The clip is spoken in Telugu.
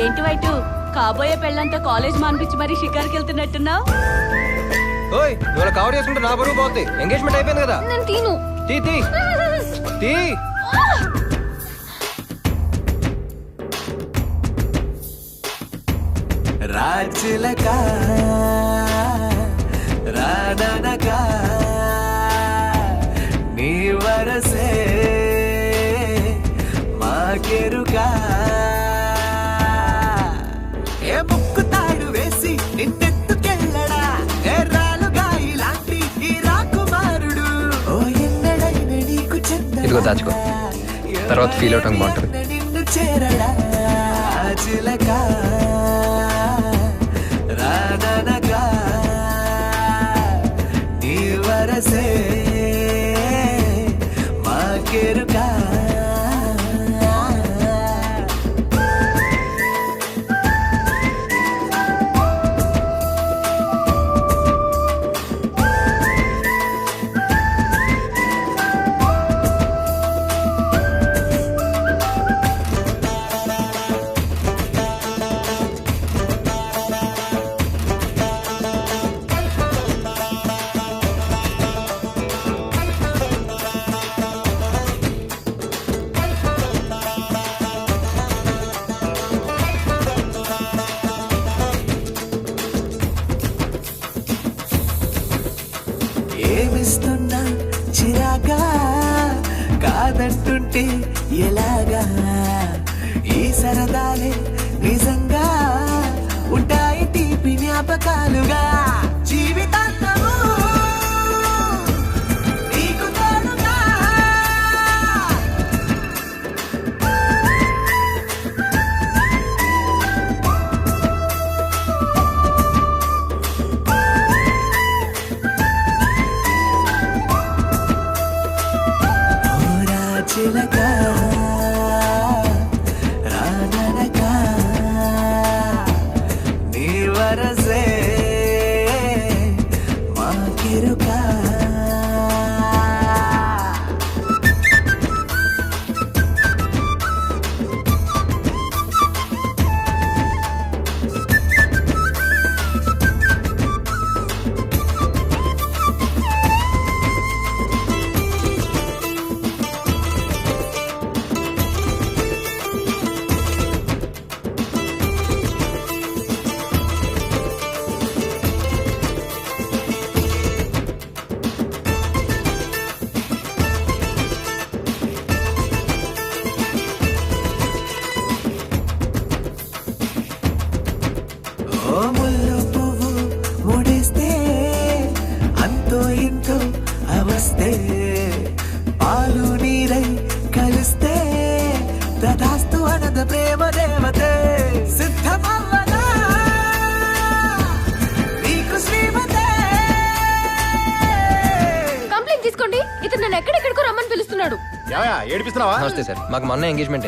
ఏంటి వైటు కాబోయే పెళ్ళంతా కాలేజ్ మానిపించి మరీ షికార్కి వెళ్తున్నట్టున్నావు. ఓయ్ ఇవాళ కవర్ చేసుకుంటే నా బరువు పోతుంది. ఎంగేజ్మెంట్ అయిపోయింది కదా. నేను తీను. తీ తీ తీ. రాచిలక రాననక నీ వరసే మాకెరుక ఏ ముక్కు తాడు వేసి నిన్నెత్తుకెళ్ళడా ఎర్రాలుగా ఇలాంటి ఈ రాకుమారుడు ఓ ఎన్నడైన నీకు చెంద ఇదిగో దాచుకో, తర్వాత ఫీల్ అవటం బాగుంటుంది. నిన్ను చేరడా చిలక రాననగా నీ వరసే మాకెరుకా. ఏమిస్తున్నా చిరాగా కాదంటుంటే ఎలాగా ఈ సరదాలే నిజంగా ఉంటాయి తీపి జ్ఞాపకాలుగా జీవితాంతము నీకు తోడుగా. చిలక రాననక నీ వరసే మాకెరుక. ఓ ముల్లు పువ్వు ముడిస్తే అంతో ఇంతో అవస్తే పాలు నీరై కలిస్తే తదాస్తు అనద ప్రేమ దేవతే సిద్ధమవ్వదా నీకు శ్రీమతే. కంప్లైంట్ తీసుకోండి. ఇతను నన్ను ఎక్కడెక్కడికో రమ్మని పిలుస్తున్నాడు. ఏడిపిస్తున్నావా? నమస్తే సార్, మాకు మొన్న ఎంగేజ్మెంట్